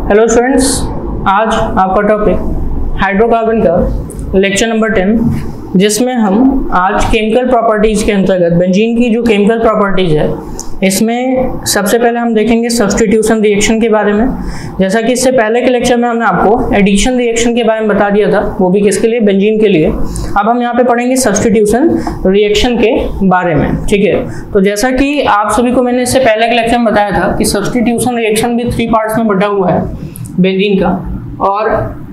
Hello students, आज आपका topic hydrocarbon का लेक्चर नंबर 10, जिसमें हम आज केमिकल प्रॉपर्टीज के अंतर्गत बेंजीन की जो केमिकल प्रॉपर्टीज है इसमें सबसे पहले हम देखेंगे सब्स्टिट्यूशन रिएक्शन के बारे में। जैसा कि इससे पहले के लेक्चर में हमने आपको एडिशन रिएक्शन के बारे में बता दिया था, वो भी किसके लिए, बेंजीन के लिए। अब हम यहाँ पे पढ़ेंगे सब्स्टिट्यूशन रिएक्शन के बारे में। ठीक है, तो जैसा कि आप सभी को मैंने इससे पहले के लेक्चर में बताया था कि सब्स्टिट्यूशन रिएक्शन भी 3 पार्ट्स में बटा हुआ है बेंजीन का। और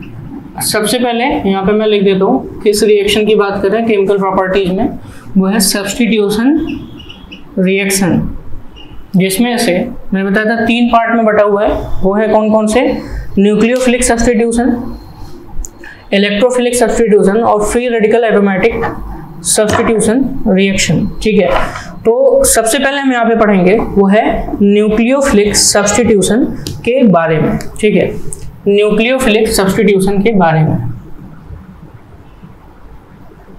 सबसे पहले यहाँ पे मैं लिख देता हूँ किस रिएक्शन की बात कर रहे हैं केमिकल प्रॉपर्टीज में, वो है सब्स्टिट्यूशन रिएक्शन, जिसमें से मैंने बताया था 3 पार्ट में बटा हुआ है। वो है कौन कौन से, न्यूक्लियोफिलिक सब्स्टिट्यूशन, इलेक्ट्रोफिलिक सब्स्टिट्यूशन और free radical aromatic substitution reaction. ठीक है, तो सबसे पहले हम यहाँ पे पढ़ेंगे वो है न्यूक्लियोफिलिक सब्स्टिट्यूशन के बारे में। ठीक है, न्यूक्लियोफिलिक सब्स्टिट्यूशन के बारे में।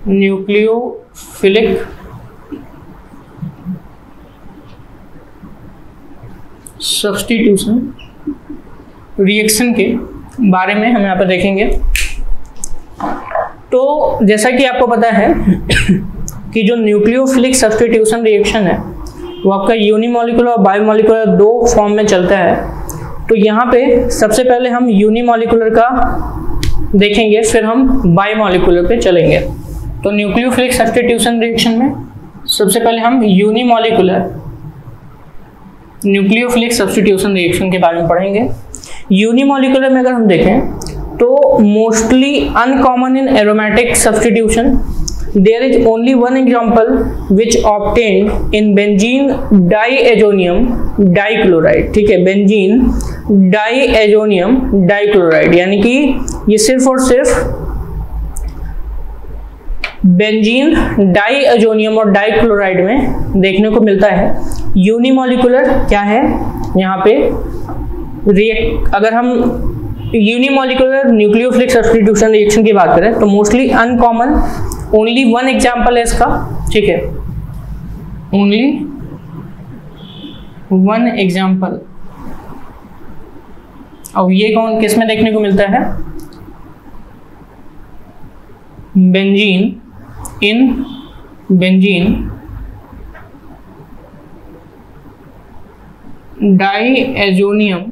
न्यूक्लियोफिलिक सब्स्टिट्यूशन रिएक्शन के बारे में हम यहाँ पर देखेंगे। तो जैसा कि आपको पता है कि जो न्यूक्लियोफिलिक सब्स्टिट्यूशन रिएक्शन है वो आपका यूनिमॉलिक्यूलर और बायोमॉलिक्यूलर 2 फॉर्म में चलता है। तो यहाँ पे सबसे पहले हम यूनिमॉलिक्यूलर का देखेंगे, फिर हम बायोमॉलिक्यूलर पे चलेंगे। तो न्यूक्लियोफिलिक सब्स्टिट्यूशन रिएक्शन में सबसे पहले हम न्यूक्लियोफिलिक सब्स्टिट्यूशन रिएक्शन के बारे में पढ़ेंगे। यूनिमॉलिक्यूलर में अगर हम देखें तो mostly uncommon in aromatic substitution, there is only one example which obtained in benzene diazonium dichloride। ठीक है, बेंजीन डाइएजोनियम डाइक्लोराइड, यानी कि ये सिर्फ और सिर्फ बेंजीन डाइएजोनियम और डाइक्लोराइड में देखने को मिलता है। यूनिमॉलिक्यूलर क्या है यहाँ पे अगर हम यूनिमॉलिक्यूलर न्यूक्लियोफिलिक सब्स्टिट्यूशन रिएक्शन की बात करें तो मोस्टली अनकॉमन, ओनली 1 एग्जाम्पल है इसका। ठीक है, ओनली 1 एग्जाम्पल। और ये कौन किस में देखने को मिलता है, benzene in benzene diazonium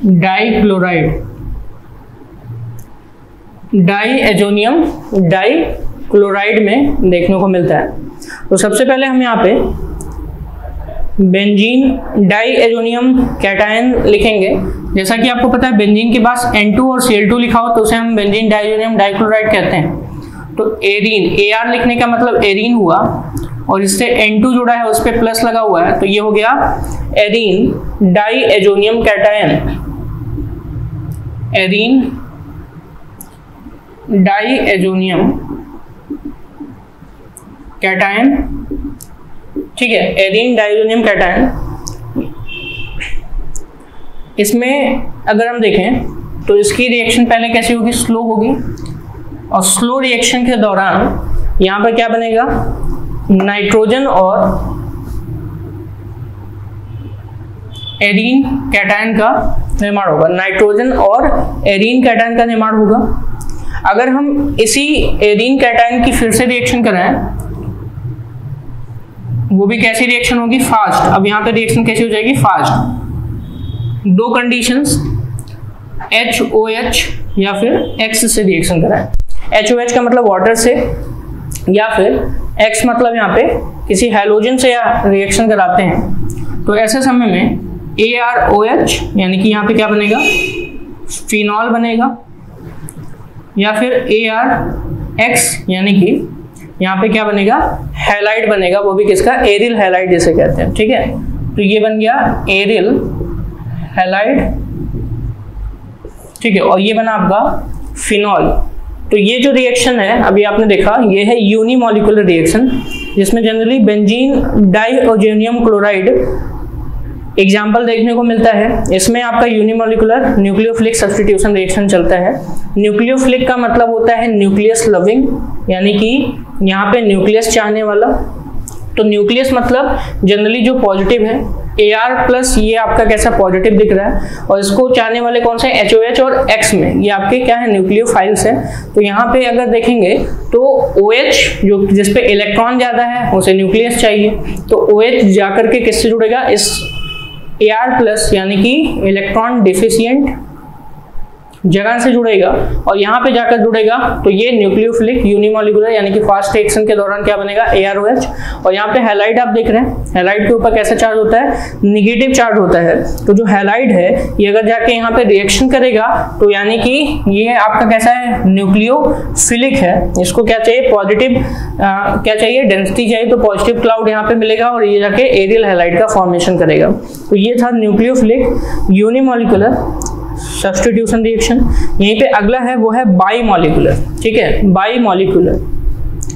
dichloride, diazonium dichloride में देखने को मिलता है। तो सबसे पहले हम यहाँ पे बेंजीन डाइएजोनियम कैटायन लिखेंगे। जैसा कि आपको पता है बेंजीन के पास N2 और Cl2 लिखा हो तो उसे हम बेंजीन डाइएजोनियम डाइक्लोराइड कहते हैं। तो एरीन, AR लिखने का मतलब एरीन हुआ, और इससे N2 जुड़ा है उस पर प्लस लगा हुआ है तो ये हो गया arene diazonium cation, arene diazonium cation. ठीक है, एरीन डाइएजोनियम कैटायन। इसमें अगर हम देखें तो इसकी रिएक्शन पहले कैसी होगी, स्लो होगी, और स्लो रिएक्शन के दौरान यहाँ पर क्या बनेगा, नाइट्रोजन और एरीन कैटायन का निर्माण होगा। नाइट्रोजन और एरीन कैटायन का निर्माण होगा। अगर हम इसी एरीन कैटायन की फिर से रिएक्शन कराएं, वो भी कैसी रिएक्शन होगी, फास्ट। अब यहाँ पे रिएक्शन कैसी हो जाएगी, फास्ट। 2 कंडीशंस, HOH या फिर X से रिएक्शन कराएं। HOH का मतलब वाटर से, या फिर X मतलब यहाँ पे किसी हैलोजन से या रिएक्शन कराते हैं। तो ऐसे समय में AROH यानी कि यहाँ पे क्या बनेगा, फिनॉल बनेगा, या फिर ARX यानी कि यहाँ पे क्या बनेगा, हैलाइड बनेगा, वो भी किसका, एरिल हैलाइड जिसे कहते हैं। ठीक है, तो ये बन गया एरिल हैलाइड। ठीक है, और ये बना आपका फिनॉल। तो ये जो रिएक्शन है अभी आपने देखा, ये है यूनिमॉलिक्यूलर रिएक्शन, जिसमें generally benzene diazonium chloride example देखने को मिलता है। इसमें आपका यूनिमॉलिक्यूलर न्यूक्लियोफिलिक सब्स्टिट्यूशन रिएक्शन चलता है। न्यूक्लियोफिलिक का मतलब होता है न्यूक्लियस लविंग, यानी कि यहाँ पे न्यूक्लियस चाहने वाला। तो न्यूक्लियस मतलब जनरली जो पॉजिटिव है, Ar प्लस ये आपका कैसा पॉजिटिव दिख रहा है, और इसको चाहने वाले कौन से HOH और X में, ये आपके क्या है न्यूक्लियोफाइल्स है। तो यहाँ पे अगर देखेंगे तो OH जो जिसपे इलेक्ट्रॉन ज्यादा है उसे न्यूक्लियस चाहिए, तो OH जाकर के किससे जुड़ेगा, इस Ar प्लस यानी कि इलेक्ट्रॉन डिफिशियंट जगह से जुड़ेगा, और यहाँ पे जाकर जुड़ेगा तो ये न्यूक्लियोफिलिक यूनिमॉलिक्यूलर यानी कि फास्ट रिएक्शन के दौरान क्या बनेगा, AROH। और यहाँ पे हैलाइड आप देख रहे हैं, हैलाइड के ऊपर कैसा चार्ज होता है, निगेटिव चार्ज होता है। तो जो हैलाइड है ये अगर जाके यहाँ पे रिएक्शन करेगा तो यानी कि ये आपका कैसा है, न्यूक्लियोफिलिक है। इसको क्या चाहिए, पॉजिटिव क्या चाहिए, डेंसिटी चाहिए, तो पॉजिटिव क्लाउड यहाँ पे मिलेगा और ये जाके एरियल हैलाइड का फॉर्मेशन करेगा। तो ये था न्यूक्लियोफिलिक यूनिमॉलिक्यूलर सब्स्टिट्यूशन रिएक्शन। यहीं पे अगला है वो है बाईमॉलिक्यूलर, ठीक है, बाईमॉलिक्यूलर।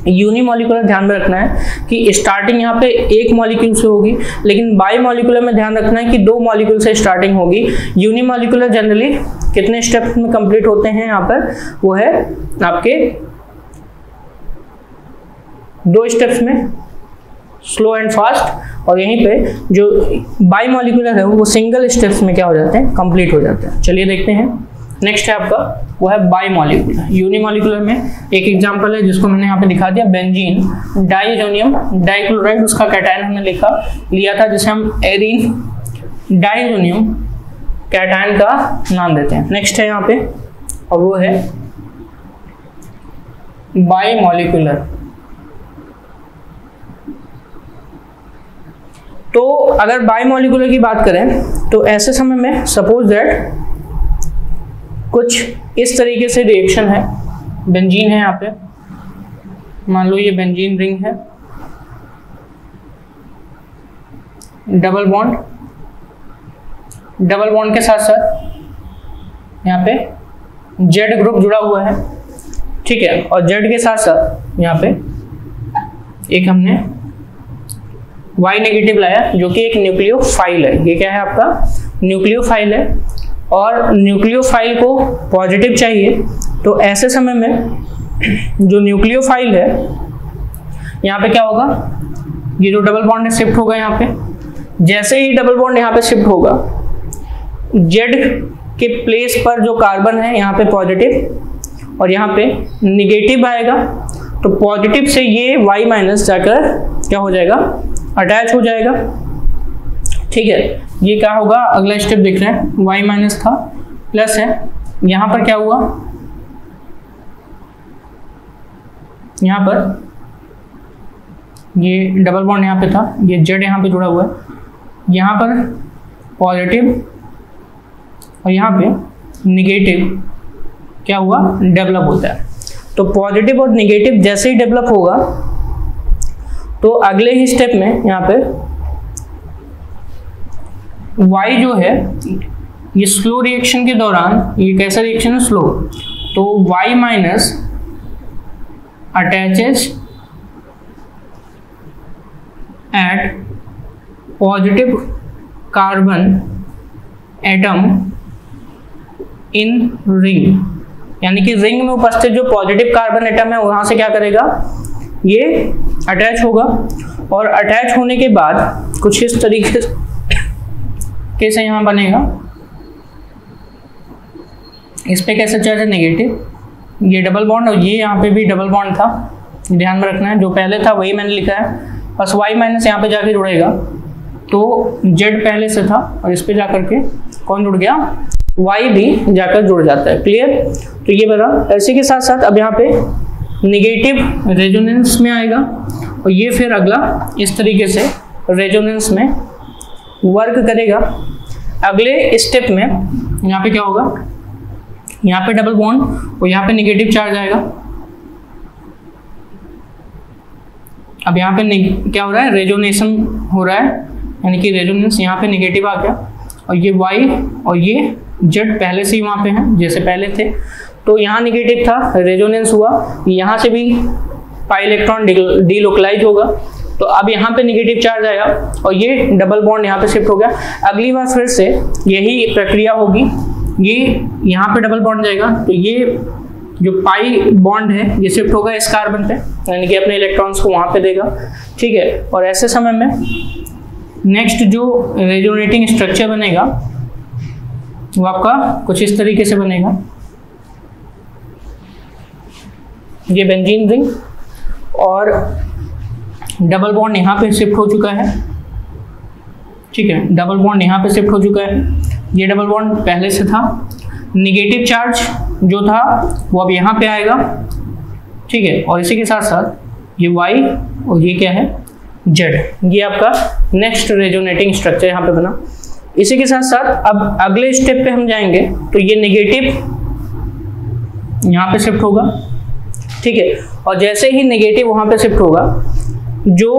यूनिमॉलिक्यूलर ध्यान में रखना है कि स्टार्टिंग यहाँ पे एक मॉलिक्यूल से होगी, लेकिन बाईमॉलिक्यूलर में ध्यान रखना है कि 2 मॉलिक्यूल से स्टार्टिंग होगी। यूनिमॉलिक्यूलर जनरली कितने स्टेप्स में कंप्लीट होते हैं यहाँ पर, वो है आपके 2 स्टेप्स में, स्लो एंड फास्ट। और यहीं पे जो बाईमॉलिक्यूलर है वो सिंगल स्टेप्स में क्या हो जाते हैं, कंप्लीट हो जाते हैं। चलिए देखते हैं। नेक्स्ट है आपका वो है बाईमॉलिक्यूलर। यूनिमॉलिक्यूलर में एक एग्जांपल है जिसको मैंने यहाँ पे दिखा दिया, बेंजीन डाइजोनियम डाइक्लोराइड, उसका कैटायन हमने लिया था जिसे हम एरीन डाइजोनियम कैटायन का नाम देते हैं। नेक्स्ट है यहाँ पे और वो है बाईमॉलिक्यूलर। तो अगर बाईमॉलिक्यूलर की बात करें तो ऐसे समय में सपोज दैट कुछ इस तरीके से रिएक्शन है, बेंजीन है यहाँ पे, मान लो ये बेंजीन रिंग है, डबल बॉन्ड के साथ साथ यहाँ पे जेड ग्रुप जुड़ा हुआ है, ठीक है, और जेड के साथ साथ यहाँ पे एक हमने Y नेगेटिव लाया जो कि एक न्यूक्लियोफाइल है। ये क्या है आपका, न्यूक्लियोफाइल है, और न्यूक्लियोफाइल को पॉजिटिव चाहिए। तो ऐसे समय में जो न्यूक्लियोफाइल है यहाँ पे क्या होगा, ये जो डबल बॉन्ड है शिफ्ट होगा यहाँ पे। जैसे ही डबल बॉन्ड यहाँ पे शिफ्ट होगा, जेड के प्लेस पर जो कार्बन है यहाँ पे पॉजिटिव और यहाँ पे निगेटिव आएगा, तो पॉजिटिव से ये Y माइनस जाकर क्या हो जाएगा, अटैच हो जाएगा, ठीक है। ये क्या होगा, अगला स्टेप देख रहे हैं, Y माइनस था, प्लस है, यहां पर क्या हुआ, यहां पर ये डबल बॉन्ड यहां पे था, ये जेड यहां पे जुड़ा हुआ है, यहां पर पॉजिटिव और यहां पे निगेटिव क्या हुआ, डेवलप होता है। तो पॉजिटिव और निगेटिव जैसे ही डेवलप होगा तो अगले ही स्टेप में यहाँ पे Y जो है ये स्लो रिएक्शन के दौरान, ये कैसा रिएक्शन है, स्लो, तो Y minus attaches at positive carbon atom in ring, यानी कि रिंग में उपस्थित जो पॉजिटिव कार्बन एटम है वहां से क्या करेगा, ये अटैच होगा, और अटैच होने के बाद कुछ इस तरीके से यहाँ बनेगा, इस पे कैसा चार्ज है, नेगेटिव, ये डबल बॉन्ड, और ये यहाँ पे भी डबल बॉन्ड था, ध्यान में रखना है, जो पहले था वही मैंने लिखा है, बस Y माइनस यहाँ पे जाके जुड़ेगा, तो Z पहले से था और इस पे जाकर के कौन जुड़ गया, Y भी जाकर जुड़ जाता है, क्लियर। तो ये बना, इसी के साथ साथ अब यहाँ पे निगेटिव रेजोनेंस में आएगा, और ये फिर अगला इस तरीके से रेजोनेंस में वर्क करेगा। अगले स्टेप में यहाँ पे क्या होगा, यहाँ पे डबल बॉन्ड और यहाँ पे निगेटिव चार्ज आएगा। अब यहाँ पे क्या हो रहा है, रेजोनेशन हो रहा है, यानी कि रेजोनेंस, यहाँ पे निगेटिव आ गया, और ये Y और ये Z पहले से ही वहाँ पे हैं जैसे पहले थे, तो यहाँ निगेटिव था, रेजोनेंस हुआ, यहाँ से भी पाई इलेक्ट्रॉन डीलोकलाइज होगा, तो अब यहाँ पे निगेटिव चार्ज आया और ये डबल बॉन्ड यहाँ पे शिफ्ट हो गया। अगली बार फिर से यही प्रक्रिया होगी, ये यहाँ पे डबल बॉन्ड जाएगा, तो ये जो पाई बॉन्ड है ये शिफ्ट होगा इस कार्बन पे, यानी कि अपने इलेक्ट्रॉन्स को वहां पे देगा, ठीक है। और ऐसे समय में नेक्स्ट जो रेजोनेटिंग स्ट्रक्चर बनेगा वो आपका कुछ इस तरीके से बनेगा। ये बेंजीन रिंग और डबल बॉन्ड यहाँ पे शिफ्ट हो चुका है, ठीक है। डबल बॉन्ड यहाँ पे शिफ्ट हो चुका है, ये डबल बॉन्ड पहले से था। निगेटिव चार्ज जो था वो अब यहाँ पे आएगा, ठीक है। और इसी के साथ साथ ये Y और ये क्या है Z, ये आपका नेक्स्ट रेजोनेटिंग स्ट्रक्चर यहाँ पे बना। इसी के साथ साथ अब अगले स्टेप पे हम जाएंगे तो ये नेगेटिव यहाँ पे शिफ्ट होगा, ठीक है। और जैसे ही नेगेटिव वहाँ पे शिफ्ट होगा, जो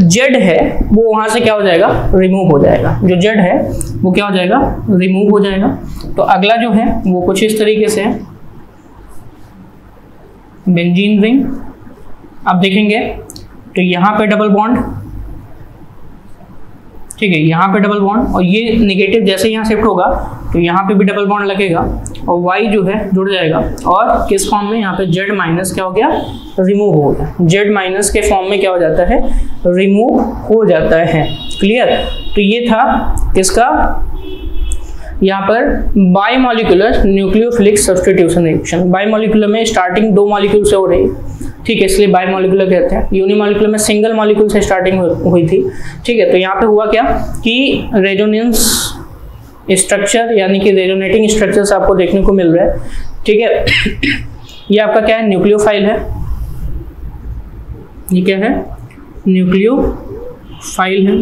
Z है वो वहाँ से क्या हो जाएगा, रिमूव हो जाएगा। जो Z है वो क्या हो जाएगा, रिमूव हो जाएगा। तो अगला जो है वो कुछ इस तरीके से है, बेंजीन रिंग। अब देखेंगे तो यहाँ पे डबल बॉन्ड, ठीक है, यहाँ पे डबल बॉन्ड, और ये नेगेटिव जैसे यहाँ शिफ्ट होगा तो यहाँ पे भी डबल बॉन्ड लगेगा और Y जो है जुड़ जाएगा। और किस फॉर्म में, यहाँ पे Z माइनस क्या हो गया, रिमूव हो गया। Z माइनस के फॉर्म में क्या हो जाता है, रिमूव हो जाता है। क्लियर। तो ये था किसका, यहाँ पर बाइमॉलिक्यूलर न्यूक्लियोफिलिक सब्स्टिट्यूशन रिएक्शन। बाइमॉलिक्यूलर में स्टार्टिंग 2 मॉलिक्यूल से हो रही है, ठीक है, इसलिए बाइमॉलिक्यूलर कहते हैं। यूनिमॉलिक्यूलर में सिंगल मॉलिक्यूल से स्टार्टिंग हुई थी, ठीक है। तो यहाँ पे हुआ क्या कि रेजोनेंस स्ट्रक्चर यानी कि रेजोनेटिंग स्ट्रक्चर्स आपको देखने को मिल रहा है, ठीक है। ये आपका क्या है, न्यूक्लियोफाइल है। ये क्या है, न्यूक्लियोफाइल है।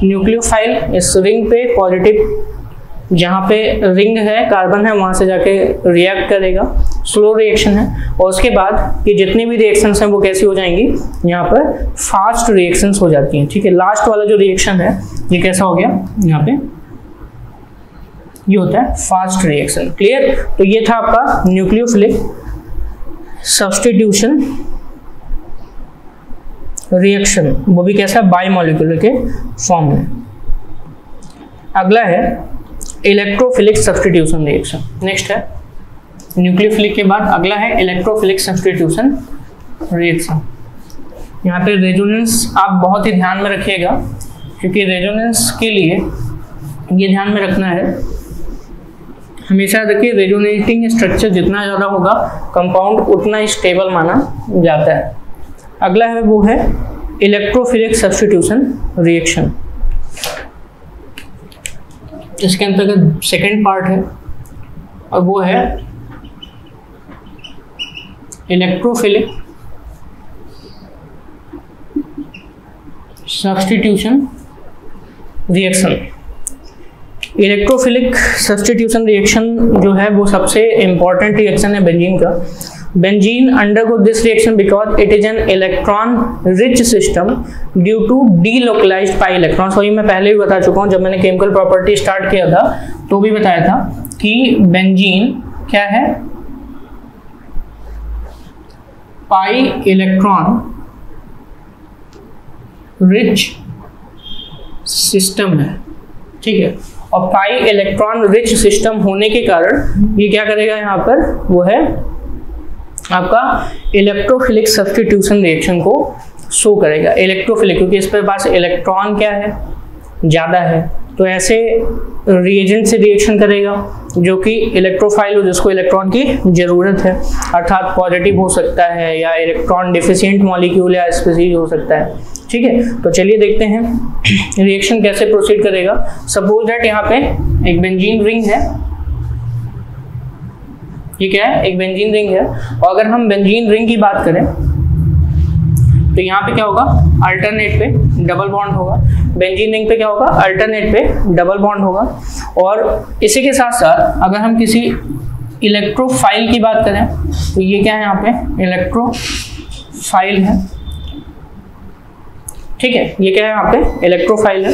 न्यूक्लियोफाइल इस रिंग पे पॉजिटिव, जहाँ पे रिंग है कार्बन है वहाँ से जाके रिएक्ट करेगा, स्लो रिएक्शन है। और उसके बाद ये जितनी भी रिएक्शंस हैं वो कैसी हो जाएंगी, यहाँ पर फास्ट रिएक्शंस हो जाती हैं, ठीक है। लास्ट वाला जो रिएक्शन है ये कैसा हो गया, यहाँ पे ये होता है फास्ट रिएक्शन। क्लियर। तो ये था आपका न्यूक्लियोफिलिक सब्स्टिट्यूशन रिएक्शन, वो भी कैसा, बाइमॉलिक्यूलर के फॉर्म में। अगला है इलेक्ट्रोफिलिक सब्स्टिट्यूशन रिएक्शन। नेक्स्ट है न्यूक्लियोफिलिक के बाद अगला है इलेक्ट्रोफिलिक सब्स्टिट्यूशन रिएक्शन। यहाँ पे रेजोनेंस आप बहुत ही ध्यान में रखिएगा, क्योंकि रेजोनेंस के लिए ये ध्यान में रखना है, हमेशा देखिए रेजोनेटिंग स्ट्रक्चर जितना ज़्यादा होगा कंपाउंड उतना ही स्टेबल माना जाता है। अगला है वो है इलेक्ट्रोफिलिक सब्स्टिट्यूशन रिएक्शन। इसके अंतर्गत सेकेंड पार्ट है और वो है electrophilic substitution reaction. Electrophilic substitution reaction जो है वो सबसे इंपॉर्टेंट रिएक्शन है बेंजीन का। Benzene undergo this reaction because it is an electron rich system due to delocalized pi electrons। वही मैं पहले भी बता चुका हूँ, जब मैंने केमिकल प्रॉपर्टी स्टार्ट किया था तो भी बताया था कि बेंजीन क्या है, पाई इलेक्ट्रॉन रिच सिस्टम है, ठीक है। और पाई इलेक्ट्रॉन रिच सिस्टम होने के कारण ये क्या करेगा, यहाँ पर वो है आपका इलेक्ट्रोफिलिक सब्स्टिट्यूशन रिएक्शन को शो करेगा। इलेक्ट्रोफिलिक क्योंकि इस पर पास इलेक्ट्रॉन क्या है, ज़्यादा है, तो ऐसे रिएजेंट से रिएक्शन करेगा जो कि इलेक्ट्रोफाइल हो, जिसको इलेक्ट्रॉन की ज़रूरत है, अर्थात पॉजिटिव हो सकता है या इलेक्ट्रॉन डिफिशिएंट मॉलिक्यूल या स्पीसीज हो सकता है, ठीक है। तो चलिए देखते हैं रिएक्शन कैसे प्रोसीड करेगा। सपोज दैट यहाँ पे एक बेंजीन रिंग है, ये क्या है, एक बेंजीन रिंग है। और अगर हम बेंजीन रिंग की बात करें तो यहाँ पे क्या होगा, अल्टरनेट पे डबल बॉन्ड होगा। बेंजीन रिंग पे क्या होगा, अल्टरनेट पे डबल बॉन्ड होगा। और इसी के साथ साथ अगर हम किसी इलेक्ट्रोफाइल की बात करें तो ये क्या है, यहाँ पे इलेक्ट्रोफाइल है, ठीक है। ये क्या है, यहाँ पे इलेक्ट्रोफाइल है।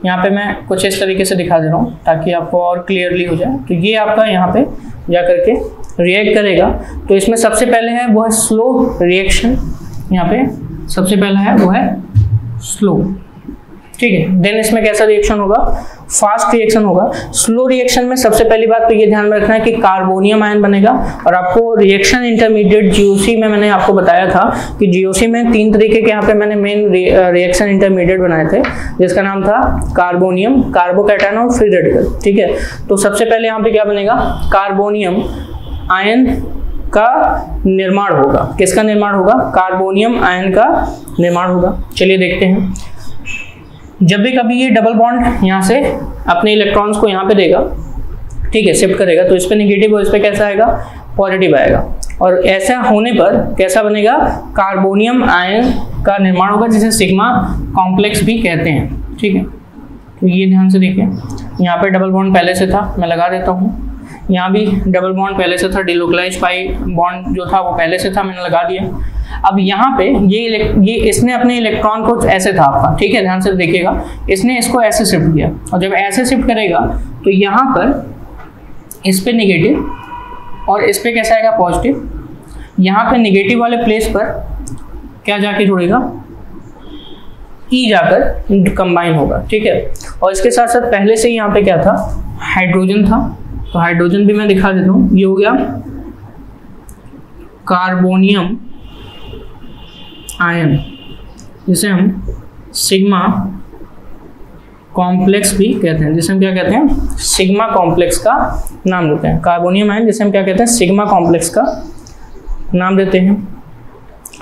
यहाँ पे मैं कुछ इस तरीके से दिखा दे रहा हूँ ताकि आपको और क्लियरली हो जाए। तो ये आपका यहाँ पे जा करके रिएक्ट करेगा। तो इसमें सबसे पहले है वो है स्लो रिएक्शन, यहाँ पे सबसे पहला है वो है स्लो, ठीक है। देन इसमें कैसा रिएक्शन होगा, फास्ट रिएक्शन होगा। स्लो रिएक्शन में सबसे पहली बात तो ये ध्यान में रखना है कि कार्बोनियम आयन बनेगा। और आपको रिएक्शन इंटरमीडिएट जीओसी में मैंने आपको बताया था कि जीओसी में 3 तरीके के यहाँ पे मैंने मेन रिएक्शन इंटरमीडिएट बनाए थे, जिसका नाम था कार्बोनियम, कार्बोकैटायन और फ्री रेडिकल। ठीक है, तो सबसे पहले यहाँ पे क्या बनेगा, कार्बोनियम आयन का निर्माण होगा। किसका निर्माण होगा, कार्बोनियम आयन का निर्माण होगा। चलिए देखते हैं। जब भी कभी ये डबल बॉन्ड यहाँ से अपने इलेक्ट्रॉन्स को यहाँ पे देगा, ठीक है, शिफ्ट करेगा, तो इस पे नेगेटिव और इस पे कैसा आएगा, पॉजिटिव आएगा। और ऐसा होने पर कैसा बनेगा, कार्बोनियम आयन का निर्माण होगा, जिसे सिग्मा कॉम्प्लेक्स भी कहते हैं। ठीक है, तो ये ध्यान से देखिए, यहाँ पे डबल बॉन्ड पहले से था, मैं लगा देता हूँ। यहाँ भी डबल बॉन्ड पहले से था, डिलोकलाइज पाई बॉन्ड जो था वो पहले से था, मैंने लगा दिया। अब यहाँ पे ये इसने अपने इलेक्ट्रॉन को ऐसे था आपका, ठीक है, ध्यान से देखिएगा, इसने इसको ऐसे शिफ्ट किया, और जब ऐसे शिफ्ट करेगा तो यहाँ पर इस पे नेगेटिव और इस पे कैसा आएगा, पॉजिटिव। यहाँ पे नेगेटिव वाले प्लेस पर क्या जाके जुड़ेगा, ई जाकर कंबाइन होगा। ठीक है, और इसके साथ साथ पहले से यहाँ पे क्या था, हाइड्रोजन था, तो हाइड्रोजन भी मैं दिखा देता हूँ। ये हो गया कार्बोनियम आयन, जिसे हम सिग्मा कॉम्प्लेक्स भी कहते हैं, जिसे हम क्या कहते हैं, सिग्मा कॉम्प्लेक्स का नाम देते हैं। कार्बोनियम आयन जिसे हम क्या कहते हैं, सिग्मा कॉम्प्लेक्स का नाम देते हैं।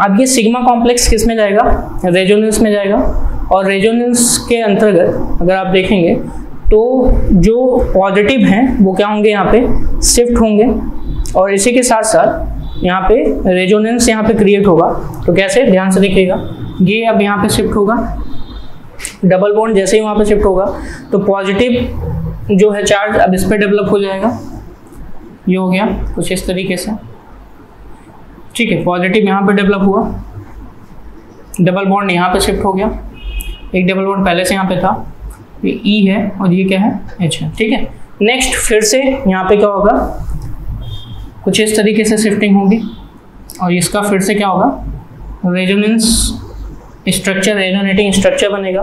अब ये सिग्मा कॉम्प्लेक्स किस में जाएगा, रेजोनेंस में जाएगा। और रेजोनेंस के अंतर्गत अगर आप देखेंगे तो जो पॉजिटिव हैं वो क्या होंगे, यहाँ पे शिफ्ट होंगे, और इसी के साथ साथ यहाँ पे रेजोनेंस यहाँ पे क्रिएट होगा। तो कैसे, ध्यान से देखिएगा, ये अब यहाँ पे शिफ्ट होगा, डबल बॉन्ड जैसे ही वहाँ पे शिफ्ट होगा तो पॉजिटिव जो है चार्ज अब इस पे डेवलप हो जाएगा। ये हो गया कुछ इस तरीके से। ठीक है, पॉजिटिव यहाँ पे डेवलप हुआ, डबल बॉन्ड यहाँ पे शिफ्ट हो गया, एक डबल बॉन्ड पहले से यहाँ पे था, ये ई है और ये क्या है, एच है। ठीक है, नेक्स्ट फिर से यहाँ पे क्या होगा, कुछ इस तरीके से शिफ्टिंग होगी, और इसका फिर से क्या होगा, रेजोनेंस स्ट्रक्चर, रेजोनेटिंग स्ट्रक्चर बनेगा।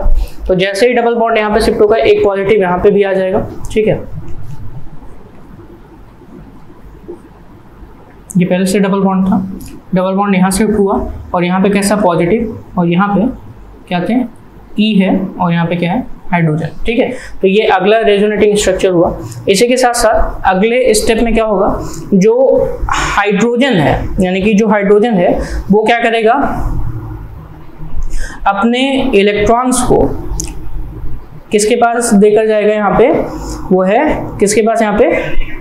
तो जैसे ही डबल बॉन्ड यहाँ पे शिफ्ट होगा, एक पॉजिटिव यहाँ पे भी आ जाएगा। ठीक है, ये पहले से डबल बॉन्ड था, डबल बॉन्ड यहाँ शिफ्ट हुआ, और यहाँ पे कैसा, पॉजिटिव, और यहाँ पे क्या थे, ई है, और यहाँ पे क्या है, हाइड्रोजन। ठीक है, तो ये अगला रेजोनेटिंग स्ट्रक्चर हुआ। इसी के साथ साथ अगले स्टेप में क्या होगा, जो हाइड्रोजन है, यानी कि जो हाइड्रोजन है वो क्या करेगा, अपने इलेक्ट्रॉन्स को किसके पास देकर जाएगा, यहाँ पे वो है किसके पास, यहाँ पे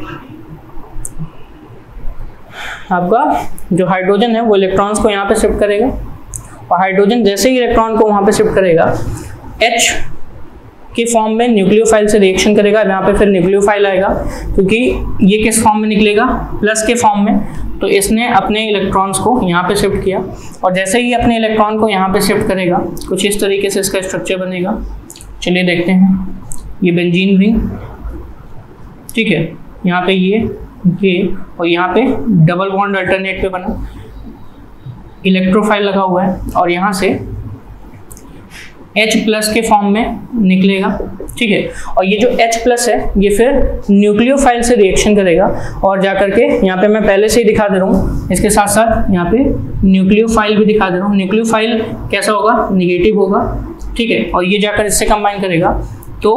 आपका जो हाइड्रोजन है वो इलेक्ट्रॉन्स को यहाँ पे शिफ्ट करेगा, और हाइड्रोजन जैसे ही इलेक्ट्रॉन को वहाँ पे शिफ्ट करेगा, H के फॉर्म में न्यूक्लियोफाइल से रिएक्शन करेगा। यहाँ पे फिर न्यूक्लियोफाइल आएगा, क्योंकि ये किस फॉर्म में निकलेगा, प्लस के फॉर्म में, तो इसने अपने इलेक्ट्रॉन्स को यहाँ पे शिफ्ट किया, और जैसे ही अपने इलेक्ट्रॉन को यहाँ पे शिफ्ट करेगा, कुछ इस तरीके से इसका स्ट्रक्चर बनेगा। चलिए देखते हैं, ये बेंजीन रिंग, ठीक है, यहाँ पे ये और यहाँ पे डबल बॉन्ड अल्टरनेट पे बना, इलेक्ट्रोफाइल लगा हुआ है, और यहाँ से H प्लस के फॉर्म में निकलेगा। ठीक है, और ये जो H प्लस है ये फिर न्यूक्लियोफाइल से रिएक्शन करेगा, और जाकर के यहाँ पे मैं पहले से ही दिखा दे रहा हूँ, इसके साथ साथ यहाँ पे न्यूक्लियोफाइल भी दिखा दे रहा हूँ। न्यूक्लियोफाइल कैसा होगा, निगेटिव होगा। ठीक है, और ये जाकर इससे कंबाइन करेगा तो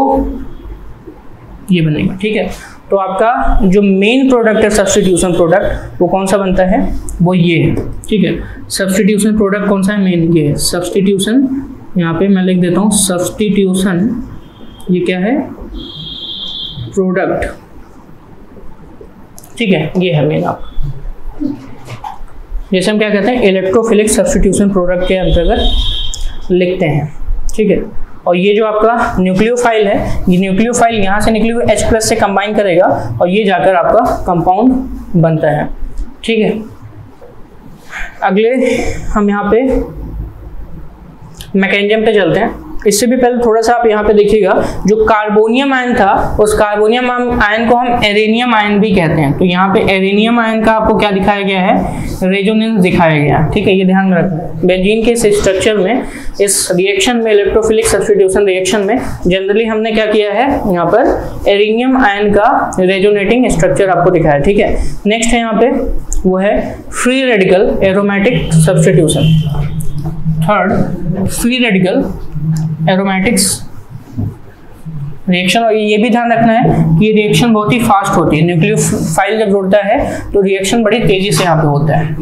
ये बनेगा। ठीक है, तो आपका जो मेन प्रोडक्ट है सब्स्टिट्यूशन प्रोडक्ट, वो कौन सा बनता है, वो ये है। ठीक है, सब्स्टिट्यूशन प्रोडक्ट कौन सा है, मेन ये है सब्स्टिट्यूशन। यहाँ पे मैं लिख देता हूँ सब्स्टिट्यूशन, ये क्या है, प्रोडक्ट। ठीक है, ये है मेन आप, जैसे हम क्या कहते हैं, इलेक्ट्रोफिलिक सब्स्टिट्यूशन प्रोडक्ट के अंतर्गत लिखते हैं। ठीक है, और ये जो आपका न्यूक्लियोफाइल है, ये न्यूक्लियोफाइल यहाँ से निकली हुई H प्लस से कंबाइन करेगा, और ये जाकर आपका कंपाउंड बनता है। ठीक है, अगले हम यहाँ पे मैकेनिज्म पे चलते हैं। इससे भी पहले थोड़ा सा आप यहाँ पे देखिएगा, जो कार्बोनियम आयन था उस कार्बोनियम आयन को हम एरेनियम आयन भी कहते हैं। तो यहाँ पे एरेनियम आयन का आपको क्या दिखाया गया है, रेजोनेंस दिखाया गया है। ठीक है, ये ध्यान में रखना है। बेंजीन के इस स्ट्रक्चर में, इस रिएक्शन में, इलेक्ट्रोफिलिक सब्स्टिट्यूशन रिएक्शन में जनरली हमने क्या किया है, यहाँ पर एरेनियम आयन का रेजोनेटिंग स्ट्रक्चर आपको दिखाया। ठीक है, नेक्स्ट है यहाँ पे वो है free radical aromatic substitution. Third, free radical aromatics reaction. और ये भी ध्यान रखना है कि ये रिएक्शन बहुत ही फास्ट होती है। न्यूक्लियोफाइल जब जुड़ता है तो रिएक्शन बड़ी तेजी से यहाँ पे होता है।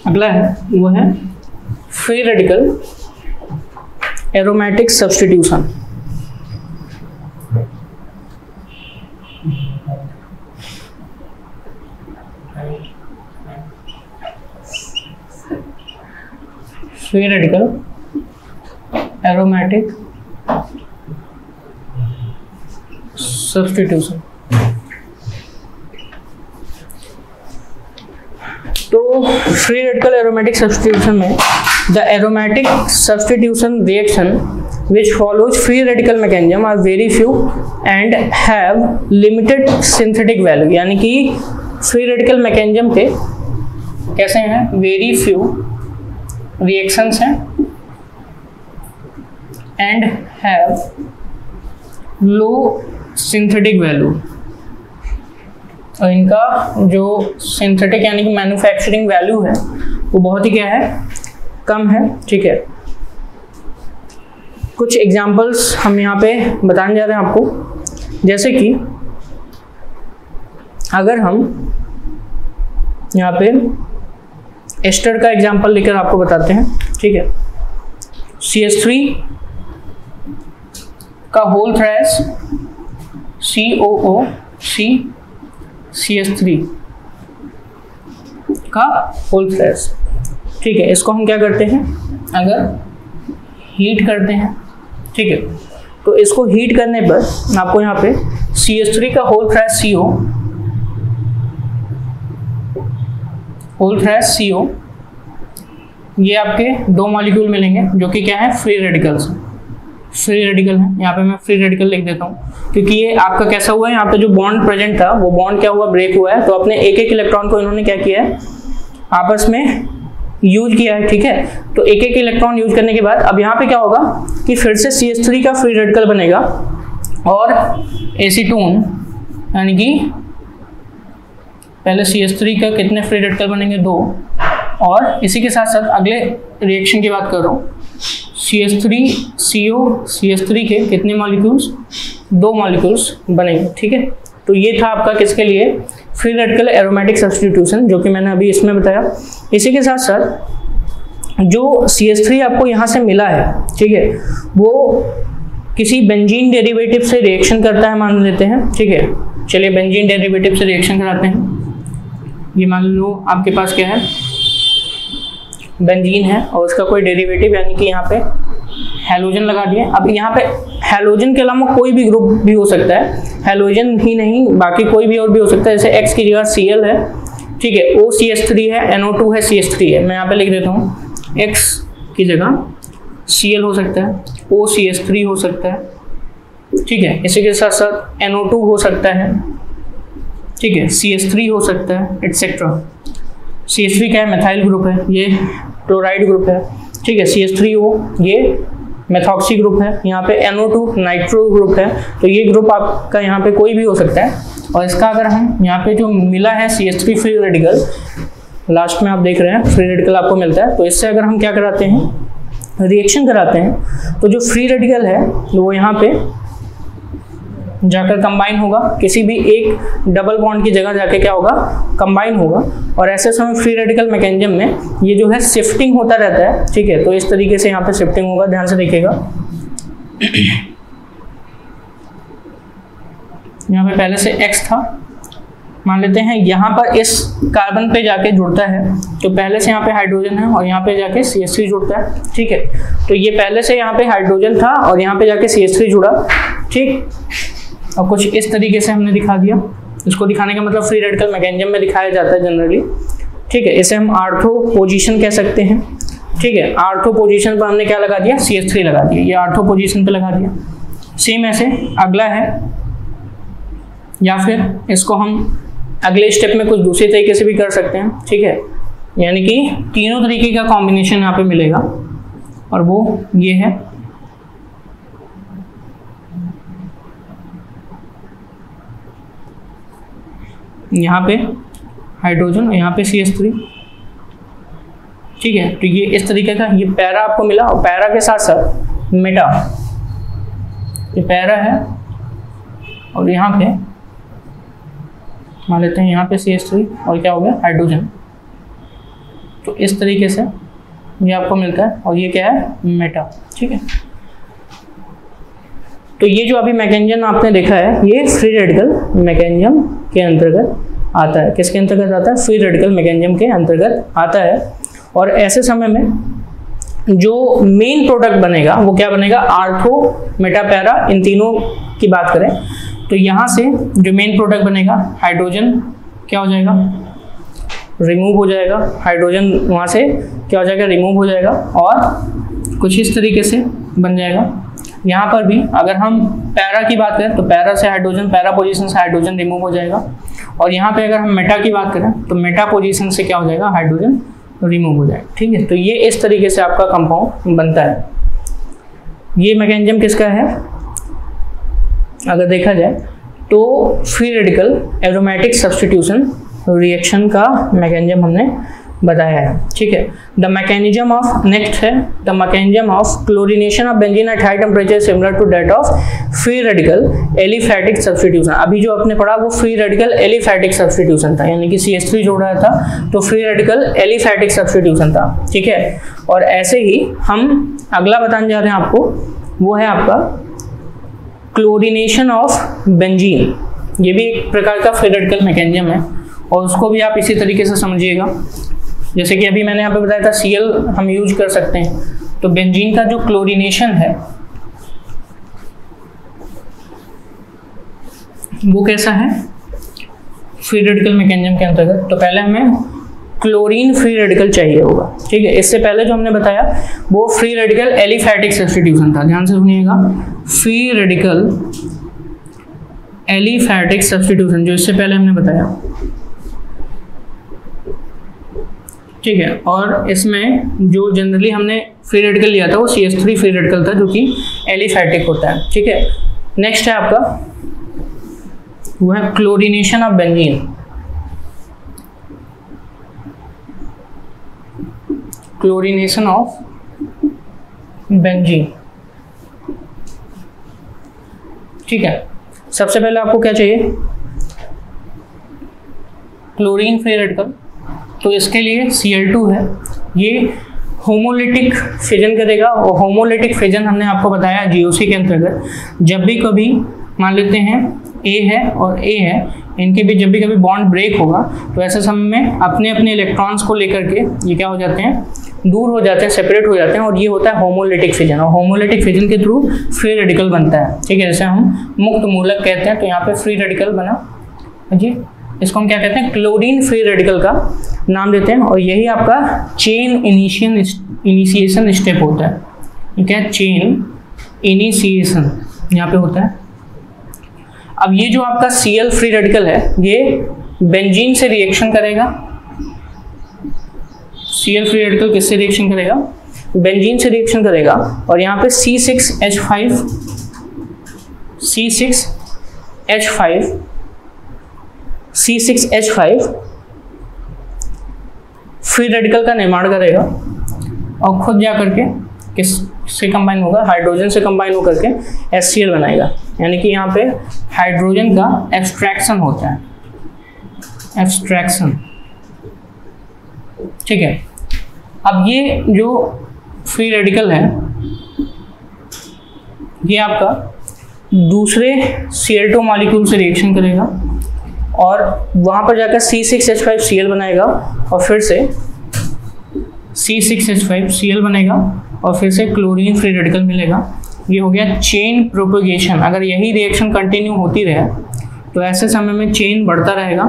अगला है वो है free radical aromatic substitution. Free radical aromatic substitution. तो फ्री रेडिकल एरोमेटिक सब्स्टिट्यूशन में the aromatic substitution reaction which follows free radical mechanism are very few and have limited synthetic value। यानी कि फ्री रेडिकल मैकेनिज्म के कैसे हैं, very few reactions हैं and have low synthetic value. और इनका जो सिंथेटिक यानी कि मैन्युफैक्चरिंग वैल्यू है वो बहुत ही क्या है, कम है। ठीक है, कुछ एग्जांपल्स हम यहाँ पे बताने जा रहे हैं आपको। जैसे कि अगर हम यहाँ पे एस्टर का एग्जांपल लेकर आपको बताते हैं। ठीक है, CH3 का होल थ्रेस COOC CH3 का होल थ्रेस। ठीक है, इसको हम क्या करते हैं, अगर हीट करते हैं, ठीक है, तो इसको हीट करने पर आपको यहाँ पे CH3 का होल थ्रेस CO ये आपके दो मॉलिक्यूल मिलेंगे जो कि क्या है, फ्री रेडिकल्स। फ्री रेडिकल है, यहाँ पे मैं फ्री रेडिकल लिख देता हूँ क्योंकि ये आपका कैसा हुआ है, यहाँ पे जो बॉन्ड प्रेजेंट था वो बॉन्ड क्या हुआ, ब्रेक हुआ है। तो अपने एक एक इलेक्ट्रॉन को इन्होंने क्या किया है, आपस में यूज किया है। ठीक है, तो एक एक इलेक्ट्रॉन यूज करने के बाद अब यहाँ पे क्या होगा कि फिर से CH3 का फ्री रेडिकल बनेगा और एसीटोन, यानी कि पहले CH3 का कितने फ्री रेडिकल बनेंगे, 2। और इसी के साथ साथ अगले रिएक्शन की बात कर रहा हूँ, CH3CO CH3 के कितने मॉलिक्यूल्स, 2 मॉलिक्यूल्स बनेंगे। ठीक है, तो ये था आपका किसके लिए, फ्री रेडिकल एरोमेटिक सब्स्टिट्यूशन, जो कि मैंने अभी इसमें बताया। इसी के साथ साथ जो CH3 आपको यहाँ से मिला है, ठीक है, वो किसी बेंजीन डेरिवेटिव से रिएक्शन करता है मान लेते हैं। ठीक है, चलिए बेंजीन डेरिवेटिव से रिएक्शन कराते हैं। ये मान लो आपके पास क्या है, बेंजीन है और उसका कोई डेरिवेटिव यानी कि यहाँ पे हैलोजन लगा दिए। अब यहाँ पे हैलोजन के अलावा कोई भी ग्रुप भी हो सकता है, हैलोजन ही नहीं बाकी कोई भी और भी हो सकता है। जैसे X की जगह Cl है, ठीक है, OCH3 है, NO2 है, CH3 है। मैं यहाँ पे लिख देता हूँ, X की जगह Cl हो सकता है, OCH3 हो सकता है, ठीक है। इसी के साथ साथ NO2 हो सकता है, ठीक है, CH3 हो सकता है, एटसेट्रा। CH3 क्या है, मेथाइल ग्रुप है, ये क्लोराइड ग्रुप है, ठीक है। CH3O ये मेथॉक्सी ग्रुप है, यहाँ पे NO2 नाइट्रो ग्रुप है। तो ये ग्रुप आपका यहाँ पे कोई भी हो सकता है। और इसका अगर हम यहाँ पे जो मिला है CH3 फ्री रेडिकल, लास्ट में आप देख रहे हैं फ्री रेडिकल आपको मिलता है। तो इससे अगर हम क्या कराते हैं, रिएक्शन कराते हैं, तो जो फ्री रेडिकल है वो यहाँ पे जाकर कंबाइन होगा, किसी भी एक डबल बॉन्ड की जगह जाके क्या होगा, कंबाइन होगा। और ऐसे समय फ्री रेडिकल मैकेनिज्म में ये जो है शिफ्टिंग होता रहता है, ठीक है। तो इस तरीके से यहाँ पे शिफ्टिंग होगा, ध्यान से देखिएगा। यहाँ पे पहले से X था, मान लेते हैं यहाँ पर इस कार्बन पे जाके जुड़ता है, तो पहले से यहाँ पे हाइड्रोजन है और यहाँ पे जाके CH3 जुड़ता है, ठीक है। तो ये पहले से यहाँ पे हाइड्रोजन था और यहाँ पे जाके CH3 जुड़ा, ठीक। और कुछ इस तरीके से हमने दिखा दिया, इसको दिखाने का मतलब फ्री रेडिकल मैकेनिज्म में दिखाया जाता है जनरली, ठीक है। इसे हम आर्थो पोजीशन कह सकते हैं, ठीक है। आर्थो पोजीशन पर हमने क्या लगा दिया, CH3 लगा दिया, ये आर्थो पोजीशन पे लगा दिया। सेम ऐसे अगला है, या फिर इसको हम अगले स्टेप में कुछ दूसरे तरीके से भी कर सकते हैं, ठीक है। यानी कि तीनों तरीके का कॉम्बिनेशन यहाँ पे मिलेगा, और वो ये है। यहाँ पे हाइड्रोजन, यहाँ पे CH3, ठीक है। तो ये इस तरीके का ये पैरा आपको मिला, और पैरा के साथ साथ मेटा, ये पैरा है, और यहाँ पे मान लेते हैं यहाँ पे CH3 और क्या हो गया हाइड्रोजन। तो इस तरीके से ये आपको मिलता है, और ये क्या है मेटा, ठीक है। तो ये जो अभी मैकेनिज्म आपने देखा है ये फ्री रेडिकल मैकेनिज्म के अंतर्गत आता है। किसके अंतर्गत आता है, फ्री रेडिकल मैकेनिज्म के अंतर्गत आता है। और ऐसे समय में जो मेन प्रोडक्ट बनेगा वो क्या बनेगा, आर्थो, मेटा, पैरा, इन तीनों की बात करें तो यहाँ से जो मेन प्रोडक्ट बनेगा हाइड्रोजन क्या हो जाएगा, रिमूव हो जाएगा। हाइड्रोजन वहाँ से क्या हो जाएगा, रिमूव हो जाएगा, और कुछ इस तरीके से बन जाएगा। यहाँ पर भी अगर हम पैरा की बात करें तो पैरा से हाइड्रोजन, पैरा पोजीशन से हाइड्रोजन रिमूव हो जाएगा। और यहाँ पे अगर हम मेटा की बात करें तो मेटा पोजीशन से क्या हो जाएगा, हाइड्रोजन रिमूव हो जाएगा, ठीक है। तो ये इस तरीके से आपका कंपाउंड बनता है। ये मैकेनिज्म किसका है, अगर देखा जाए तो free radical aromatic substitution reaction का मैकेनिज्म हमने बताया है, ठीक है। द मैकेनिज्म ऑफ नेक्स्ट है the mechanism of chlorination of benzene at high temperature similar to that of free radical aliphatic substitution. अभी जो आपने पढ़ा वो फ्री रेडिकल एलिफैटिक सब्स्टिट्यूशन था, यानी कि CH3 जोड़ रहा था तो फ्री रेडिकल एलिफैटिक सब्स्टिट्यूशन था, ठीक है। और ऐसे ही हम अगला बताने जा रहे हैं आपको, वो है आपका क्लोरीनेशन ऑफ बेंजीन। ये भी एक प्रकार का फ्री रेडिकल मैकेनिज्म है, और उसको भी आप इसी तरीके से समझिएगा। जैसे कि अभी मैंने यहाँ पे बताया था Cl हम यूज कर सकते हैं, तो बेंजीन का जो क्लोरीनेशन है वो कैसा है, फ्री रेडिकल मैकेनिज्म के अंतर्गत। तो पहले हमें क्लोरीन फ्री रेडिकल चाहिए होगा, ठीक है। इससे पहले जो हमने बताया वो फ्री रेडिकल एलिफैटिक सब्स्टिट्यूशन था, ध्यान से सुनिएगा, फ्री रेडिकल एलिफैटिक सब्स्टिट्यूशन जो इससे पहले हमने बताया, ठीक है। और इसमें जो जनरली हमने फ्री रेडिकल लिया था वो CH3 फ्री रेडिकल था जो कि एलिफैटिक होता है, ठीक है। नेक्स्ट है आपका वो है chlorination of benzene. Chlorination of benzene, ठीक है। सबसे पहले आपको क्या चाहिए, क्लोरीन फ्री रेडिकल। तो इसके लिए Cl2 है, ये होमोलिटिक फिजन करेगा, और होमोलिटिक फिजन हमने आपको बताया GOC के अंतर्गत जब भी कभी मान लेते हैं A है और A है, इनके बीच जब भी कभी बॉन्ड ब्रेक होगा तो ऐसे समय में अपने अपने इलेक्ट्रॉन्स को लेकर के ये क्या हो जाते हैं, दूर हो जाते हैं, सेपरेट हो जाते हैं, और ये होता है होमोलिटिक फिजन। और होमोलिटिक फिजन के थ्रू फ्री रेडिकल बनता है, ठीक है। जैसे हम मुक्त मूलक कहते हैं, तो यहाँ पे फ्री रेडिकल बना जी, इसको हम क्या कहते हैं, क्लोरीन फ्री रेडिकल का नाम देते हैं। और यही आपका चेन इनिशिएशन स्टेप होता है, ठीक है, चेन इनिशिएशन यहाँ पे होता है। अब ये जो आपका Cl फ्री रेडिकल है ये बेंजीन से रिएक्शन करेगा। Cl फ्री रेडिकल किससे रिएक्शन करेगा, बेंजीन से रिएक्शन करेगा, और यहाँ पे C6H5 फ्री रेडिकल का निर्माण करेगा, और खुद जा करके किससे कंबाइन होगा, हाइड्रोजन से कंबाइन होकर के HCl बनाएगा। यानी कि यहाँ पे हाइड्रोजन का एक्सट्रैक्शन होता है, एक्सट्रैक्शन, ठीक है। अब ये जो फ्री रेडिकल है ये आपका दूसरे Cl2 मॉलिक्यूल से रिएक्शन करेगा, और वहाँ पर जाकर C6H5Cl बनाएगा, और फिर से C6H5Cl बनेगा, और फिर से क्लोरीन फ्री रेडिकल मिलेगा। ये हो गया चेन प्रोपेगेशन। अगर यही रिएक्शन कंटिन्यू होती रहे तो ऐसे समय में चेन बढ़ता रहेगा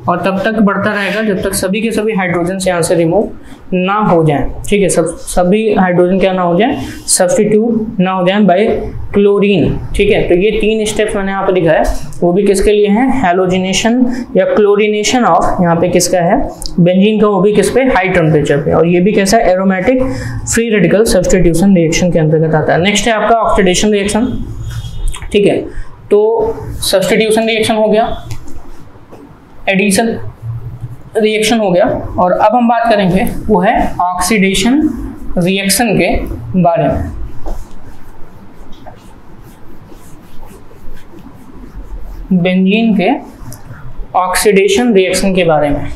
और तब तक बढ़ता रहेगा जब तक सभी के सभी हाइड्रोजन यहाँ से रिमूव ना हो जाएं। ठीक है, सभी हाइड्रोजन क्या ना हो जाए, सब्स्टिट्यूट ना हो जाए बाय क्लोरीन। ठीक है, तो ये 3 स्टेप्स मैंने यहाँ पे दिखाया है, वो भी किसके लिए हैं, हैलोजिनेशन या क्लोरीनेशन ऑफ यहाँ पे किसका है, बेंजीन का, वो भी किस पे, हाई टेम्परेचर पे। और ये भी कैसा है, aromatic free radical substitution reaction के अंतर्गत आता है। नेक्स्ट है आपका ऑक्सीडेशन रिएक्शन। ठीक है, तो सब्स्टिट्यूशन रिएक्शन हो गया, एडिशन रिएक्शन हो गया, और अब हम बात करेंगे वो है ऑक्सीडेशन रिएक्शन के बारे में। बेंजीन के ऑक्सीडेशन रिएक्शन के बारे में।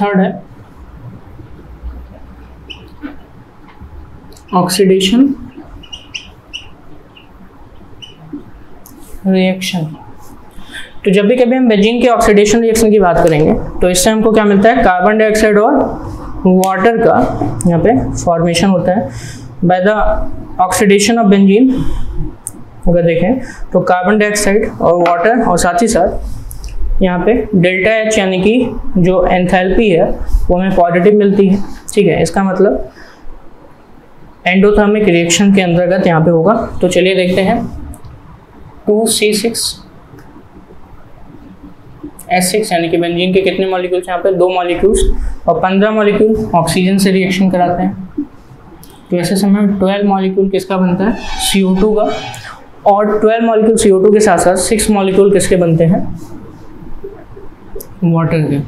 थर्ड है ऑक्सीडेशन रिएक्शन। तो जब भी कभी हम बेंजीन के ऑक्सीडेशन रिएक्शन की बात करेंगे तो इससे हमको क्या मिलता है, कार्बन डाइऑक्साइड और वाटर का यहाँ पे फॉर्मेशन होता है by the oxidation of benzene. अगर देखें तो कार्बन डाइऑक्साइड और वाटर, और साथ ही साथ यहाँ पे डेल्टा एच यानी कि जो एंथैल्पी है वो हमें पॉजिटिव मिलती है। ठीक है, इसका मतलब एंडोथर्मिक रिएक्शन के अंतर्गत यहाँ पे होगा। तो चलिए देखते हैं, 2C6H6 यानी कि बेंजीन के कितने मॉलिक्यूल्स यहाँ पे, 2 मॉलिक्यूल्स, और 15 मॉलिक्यूल ऑक्सीजन से रिएक्शन कराते हैं। तो ऐसे समय 12 मॉलिक्यूल किसका बनता है, CO2 का, और 12 मॉलिक्यूल CO2 के साथ साथ 6 मॉलिक्यूल किसके बनते हैं, वाटर के।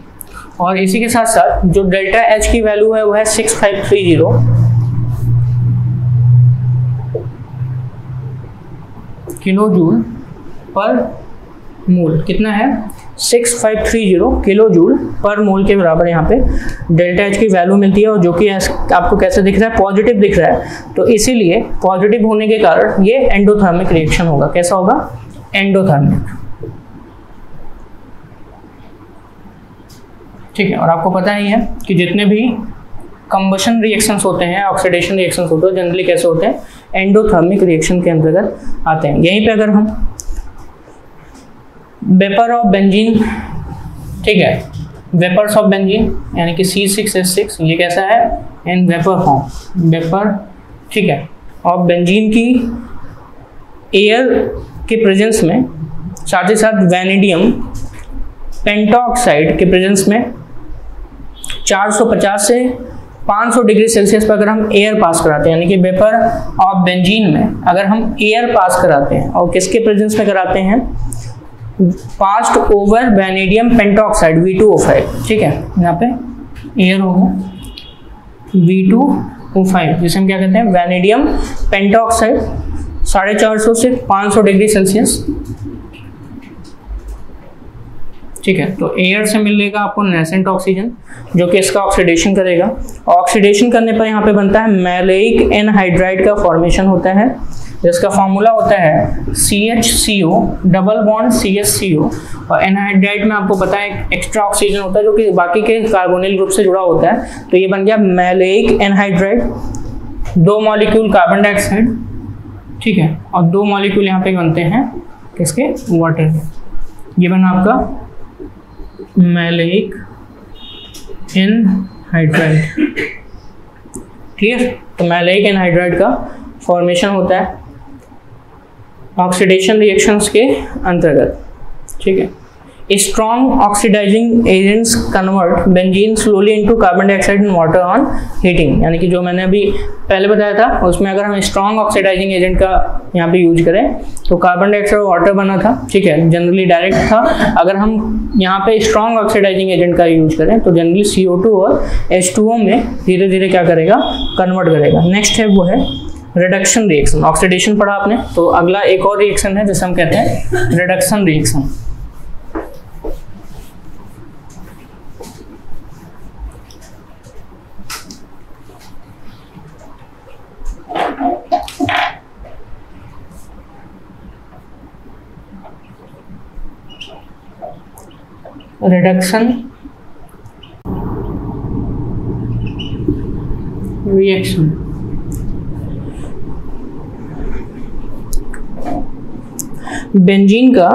और इसी के साथ साथ जो डेल्टा H की वैल्यू है वो है 6530 किलो जूल पर मोल। कितना है, 6530 किलो जूल पर मोल के बराबर यहाँ पे डेल्टा एच की वैल्यू मिलती है, और जो कि आपको कैसे दिख रहा है, पॉजिटिव दिख रहा है। तो इसीलिए पॉजिटिव होने के कारण ये एंडोथर्मिक रिएक्शन होगा। कैसा होगा, एंडोथर्मिक। ठीक है, और आपको पता ही है कि जितने भी कंबशन रिएक्शंस होते हैं, ऑक्सीडेशन रिएक्शंस होते हैं, जनरली कैसे होते हैं, एंडोथर्मिक रिएक्शन के अंतर्गत आते हैं। यहीं पे अगर हम वेपर ऑफ बेंजीन, ठीक है, वेपर्स ऑफ बेंजीन यानी कि C6H6, ये कैसा है, इन वेपर फॉर्म, वेपर, ठीक है, और बेंजीन की एयर के प्रेजेंस में, साथ ही साथ वैनेडियम पेंटॉक्साइड के प्रेजेंस में 450 से 500 डिग्री सेल्सियस पर अगर हम एयर पास कराते हैं, यानी कि वेपर ऑफ बेंजीन में अगर हम एयर पास कराते हैं, और किसके प्रेजेंस में कराते हैं, passed over vanadium pentoxide V2O5। ठीक है, यहाँ पे एयर होगा V2O5, जिसे हम क्या कहते हैं, वैनेडियम पेंटॉक्साइड, 450 से 500 डिग्री सेल्सियस। ठीक है, तो एयर से मिलेगा आपको नेसेंट ऑक्सीजन, जो कि इसका ऑक्सीडेशन करेगा। ऑक्सीडेशन करने पर यहाँ पे बनता है मैलेइक एनहाइड्राइड का फॉर्मेशन होता है, जिसका फॉर्मूला होता है CHCO डबल बॉन्ड CHCO, और एनहाइड्राइड में आपको पता है एक्स्ट्रा ऑक्सीजन होता है जो कि बाकी के कार्बोनिल ग्रुप से जुड़ा होता है। तो ये बन गया maleic anhydride, 2 molecule carbon dioxide, ठीक है, और 2 मॉलिक्यूल यहाँ पे बनते हैं किसके, वाटर के। ये बना आपका मैलेइक एनहाइड्राइड। ठीक है, तो मैलेइक एनहाइड्राइड का फॉर्मेशन होता है ऑक्सीडेशन रिएक्शंस के अंतर्गत। ठीक है, strong oxidizing agents convert benzene slowly into carbon dioxide and water on heating, यानी कि जो मैंने अभी पहले बताया था उसमें अगर हम स्ट्रॉन्ग ऑक्सीडाइजिंग एजेंट का यहाँ पे यूज करें तो कार्बन डाइऑक्साइड और वाटर बना था। ठीक है, जनरली डायरेक्ट था। अगर हम यहाँ पे स्ट्रॉन्ग ऑक्सीडाइजिंग एजेंट का यूज करें तो जनरली CO2 और H2O में धीरे धीरे क्या करेगा, कन्वर्ट करेगा। नेक्स्ट है वो है रिडक्शन रिएक्शन। ऑक्सीडेशन पढ़ा आपने, तो अगला एक और रिएक्शन है जिसे हम कहते हैं reduction reaction. Reduction reaction benzene का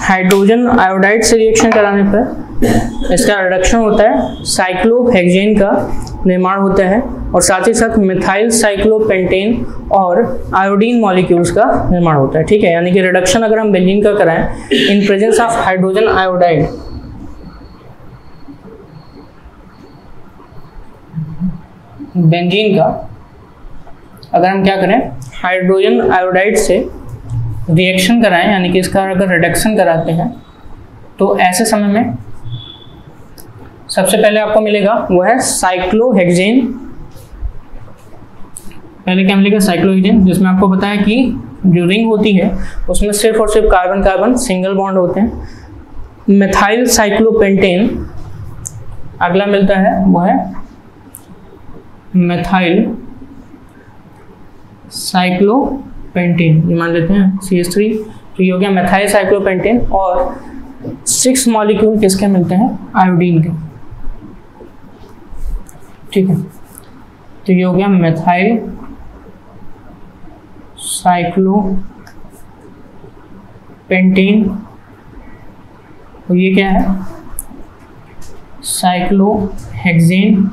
हाइड्रोजन आयोडाइड से रिएक्शन कराने पर इसका रिडक्शन होता है, साइक्लोहेक्सेन का निर्माण होता है और साथ ही साथ मिथाइल साइक्लोपेंटेन और आयोडीन मॉलिक्यूल्स का निर्माण होता है। ठीक है, यानी कि रिडक्शन अगर हम बेंजीन का कराएं in presence of hydrogen iodide, benzene का अगर हम क्या करें हाइड्रोजन आयोडाइड से रिएक्शन कराएं, यानी कि इसका अगर रिडक्शन कराते हैं तो ऐसे समय में सबसे पहले आपको मिलेगा वो है साइक्लोहेक्सेन। पहले क्या मिलेगा साइक्लोहेक्सेन, जिसमें आपको पता है कि जो रिंग होती है उसमें सिर्फ और सिर्फ कार्बन कार्बन सिंगल बॉन्ड होते हैं। मिथाइल साइक्लोपेंटेन अगला मिलता है वो है मिथाइल साइक्लोपेंटेन, ये मान लेते हैं CH3, तो ये हो गया मिथाइल साइक्लोपेंटेन। और 6 मॉलिक्यूल किसके मिलते हैं आयोडीन के। ठीक है, तो ये हो गया मिथाइल साइक्लोपेंटेन और ये क्या है साइक्लोहेक्सेन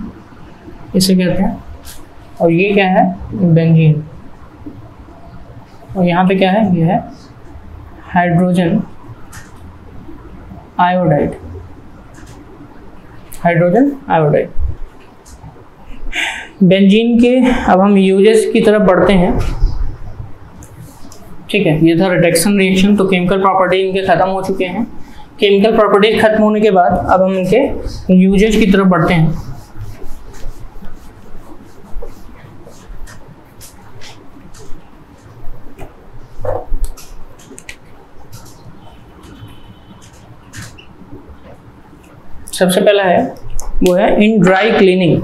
इसे कहते हैं, और ये क्या है बेंजीन, और यहाँ पे क्या है ये है hydrogen iodide, hydrogen iodide. Benzene के अब हम यूजेस की तरफ बढ़ते हैं। ठीक है, ये था रिडक्शन रिएक्शन, तो केमिकल प्रॉपर्टी इनके खत्म हो चुके हैं। केमिकल प्रॉपर्टी खत्म होने के बाद अब हम इनके यूजेस की तरफ बढ़ते हैं। सबसे पहला है वो है इन ड्राई क्लीनिंग।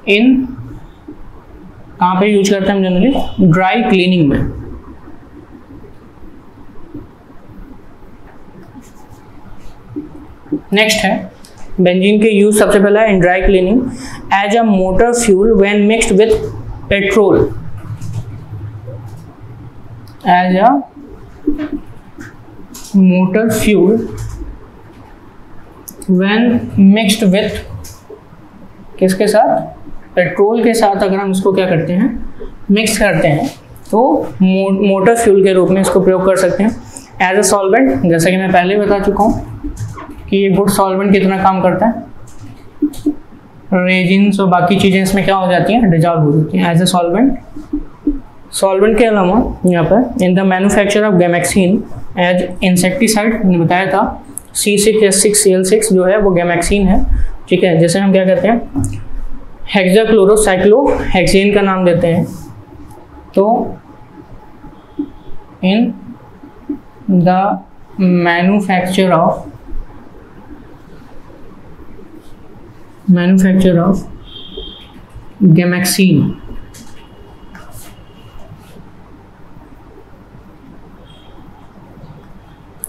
इन कहाँ पे यूज करते हैं हम जनरली ड्राई क्लीनिंग में। नेक्स्ट है बेंजीन के यूज, सबसे पहला है in dry cleaning as a motor fuel when mixed with petrol, as a motor fuel when mixed with किसके साथ पेट्रोल के साथ अगर हम इसको क्या करते हैं मिक्स करते हैं तो मोटर फ्यूल के रूप में इसको प्रयोग कर सकते हैं। एज अ सॉल्वेंट, जैसा कि मैं पहले बता चुका हूँ कि ये गुड सॉल्वेंट कितना काम करता है, रेजिन्स और बाकी चीज़ें इसमें क्या हो जाती हैं डिजॉल्व हो जाती हैं एज अ सॉल्वेंट। सॉल्वेंट के अलावा यहाँ पर in the manufacture of gammexane as insecticide, मैंने बताया था C6H6Cl6 जो है वो गैमेक्सीन है। ठीक है, जैसे हम क्या करते हैं हेक्साक्लोरोसाइक्लोहेक्सेन का नाम देते हैं, तो इन द मैन्युफैक्चर ऑफ गैमेक्सीन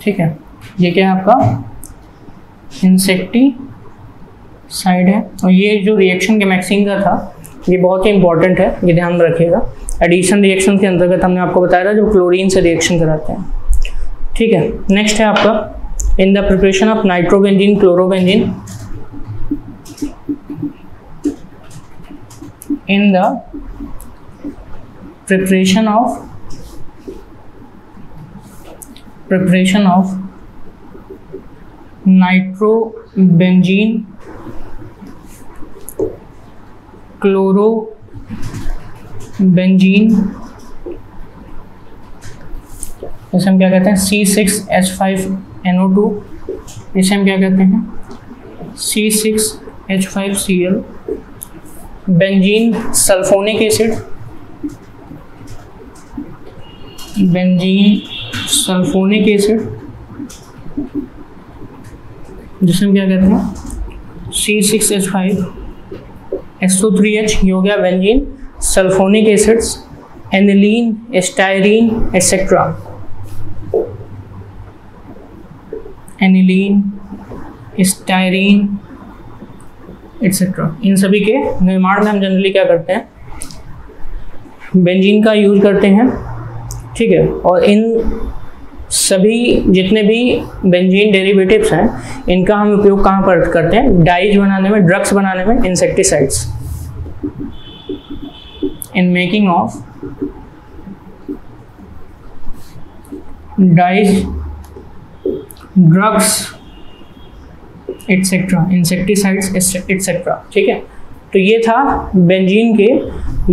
ठीक है, ये क्या है आपका इंसेक्टिसाइड है। और ये जो रिएक्शन गैमेक्सीन का था ये बहुत ही इंपॉर्टेंट है, ये ध्यान में रखिएगा। एडिशन रिएक्शन के अंतर्गत हमने आपको बताया था जो क्लोरीन से रिएक्शन कराते हैं। ठीक है, नेक्स्ट है आपका in the preparation of nitrobenzene chlorobenzene, in the preparation of nitrobenzene chlorobenzene, इसे हम क्या कहते हैं C6H5NO2, इसे हम क्या कहते हैं C6H5Cl, बेंजीन सल्फोनिक एसिड, जिसे हम क्या कहते हैं C6H5SO3H, ये हो गया benzene sulphonic acids, aniline, styrene etcetera, aniline, styrene etcetera, इन सभी के निर्माण में हम जनरली क्या करते हैं बेंजीन का यूज करते हैं। ठीक है, और इन सभी जितने भी बेंजीन डेरिवेटिव्स हैं इनका हम उपयोग कहाँ पर करते हैं? डाइज बनाने में, ड्रग्स बनाने में, insecticides, in making of dyes, drugs etcetera, insecticides etcetera. ठीक है, तो ये था बेंजीन के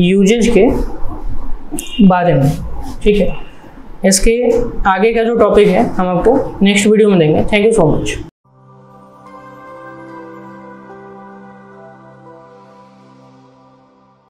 यूजेज के बारे में। ठीक है, इसके आगे का जो टॉपिक है हम आपको नेक्स्ट वीडियो में देंगे। Thank you so much.